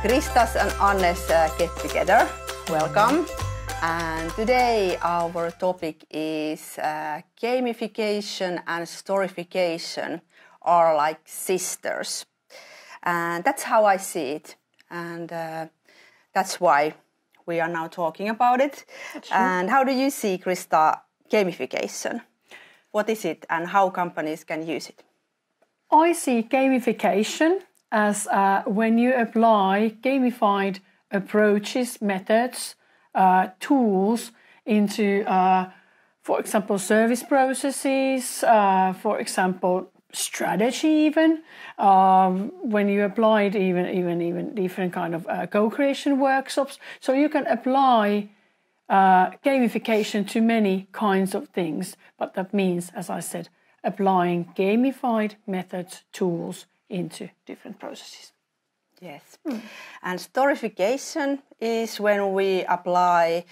Krista's and Anne's get together. Welcome. And today our topic is gamification and storification are like sisters. And that's how I see it. And that's why we are now talking about it. And how do you see, Krista, gamification? What is it and how companies can use it? I see gamification as when you apply gamified approaches, methods, tools into, for example, service processes, for example, strategy even, when you apply it even different kind of co-creation workshops. So you can apply gamification to many kinds of things, but that means, as I said, applying gamified methods, tools into different processes. Yes. And storification is when we apply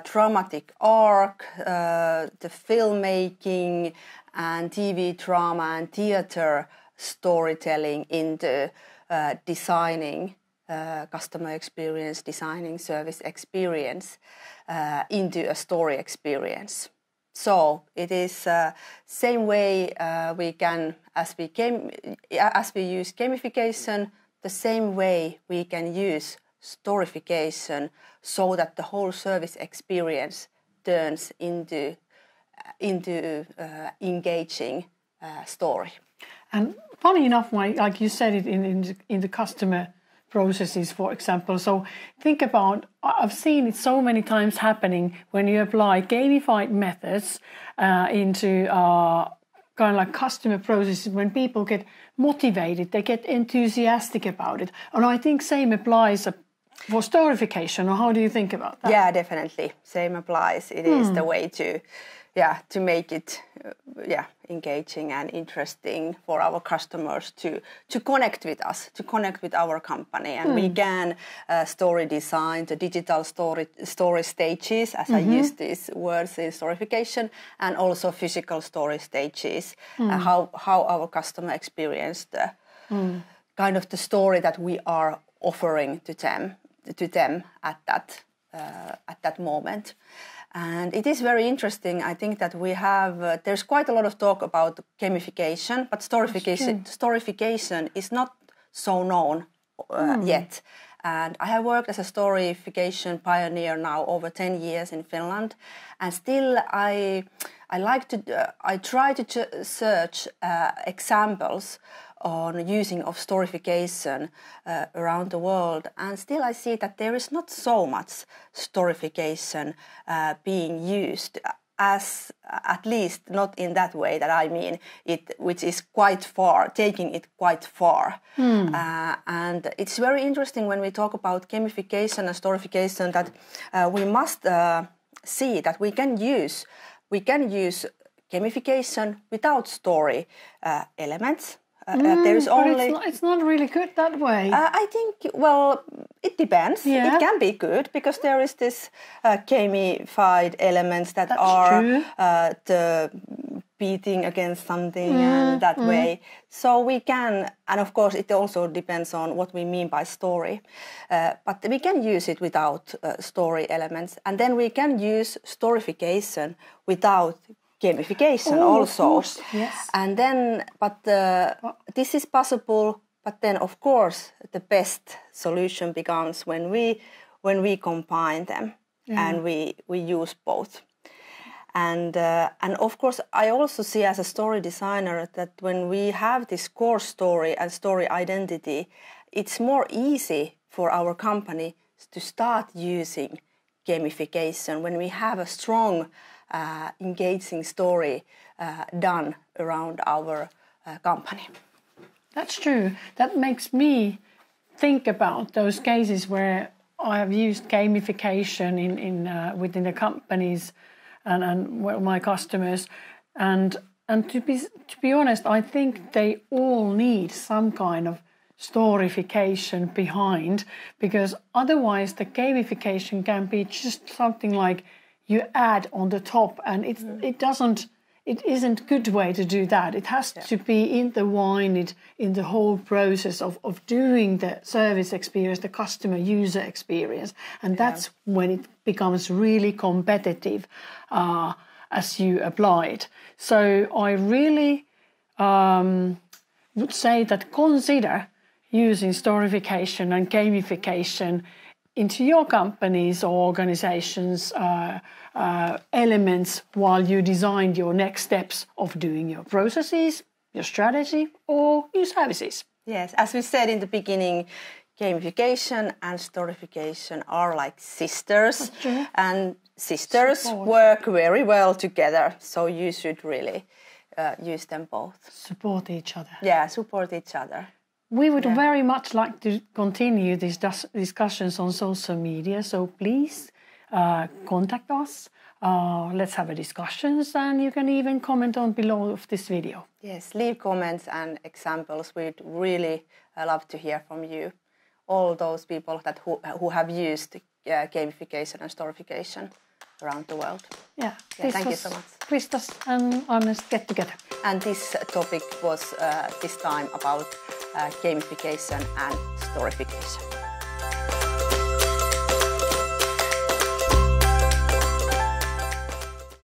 dramatic arc, the filmmaking and TV drama and theater storytelling into designing customer experience, designing service experience into a story experience. So it is same way we can, as we use gamification, the same way we can use storification so that the whole service experience turns into engaging story. And funny enough, like you said it in the customer processes, for example. So think about, I've seen it so many times happening when you apply gamified methods into kind of like customer processes, when people get motivated, they get enthusiastic about it. And I think same applies for storification, or how do you think about that? Yeah, definitely. Same applies. It is the way to make it engaging and interesting for our customers to connect with us, to connect with our company. And we can story design the digital story stages, as I use these words in storification, and also physical story stages, how our customer experienced the kind of the story that we are offering to them at that moment. And it is very interesting. I think that we have, there's quite a lot of talk about gamification, but storification is not so known yet. And I have worked as a storification pioneer now over 10 years in Finland. And still I try to search examples on using of storification around the world, and still I see that there is not so much storification being used, as at least not in that way that I mean it, which is quite far, taking it quite far. And it's very interesting when we talk about gamification and storification that we must see that we can use gamification without story elements. There is only. But it's not really good that way. I think, well, it depends. Yeah. It can be good because there is this gamified elements that the beating against something and that way. So we can, and of course it also depends on what we mean by story. But we can use it without story elements, and then we can use storification without gamification also. Of course, yes. And then, but this is possible. But then, of course, the best solution becomes when we combine them and we use both. And of course, I also see as a story designer that when we have this core story and story identity, it's more easy for our company to start using gamification when we have a strong engaging story done around our company. That's true. That makes me think about those cases where I have used gamification within the companies and my customers, and to be honest, I think they all need some kind of storification behind, because otherwise the gamification can be just something like you add on the top, and it it isn't good way to do that. It has to be intertwined in the whole process of doing the service experience, the customer user experience. And that's when it becomes really competitive as you apply it. So I really would say that consider using storification and gamification into your companies or organizations elements while you design your next steps of doing your processes, your strategy, or your services. Yes, as we said in the beginning, gamification and storification are like sisters, and sisters work very well together. So you should really use them both. Support each other. Yeah, support each other. We would very much like to continue these discussions on social media, so please contact us. Let's have a discussions, and you can even comment on below of this video. Yes, leave comments and examples. We'd really love to hear from you. All those people that who have used gamification and storification around the world. Yeah, thank you so much. Krista's and Anne's get together. And this topic was this time about gamification and storification.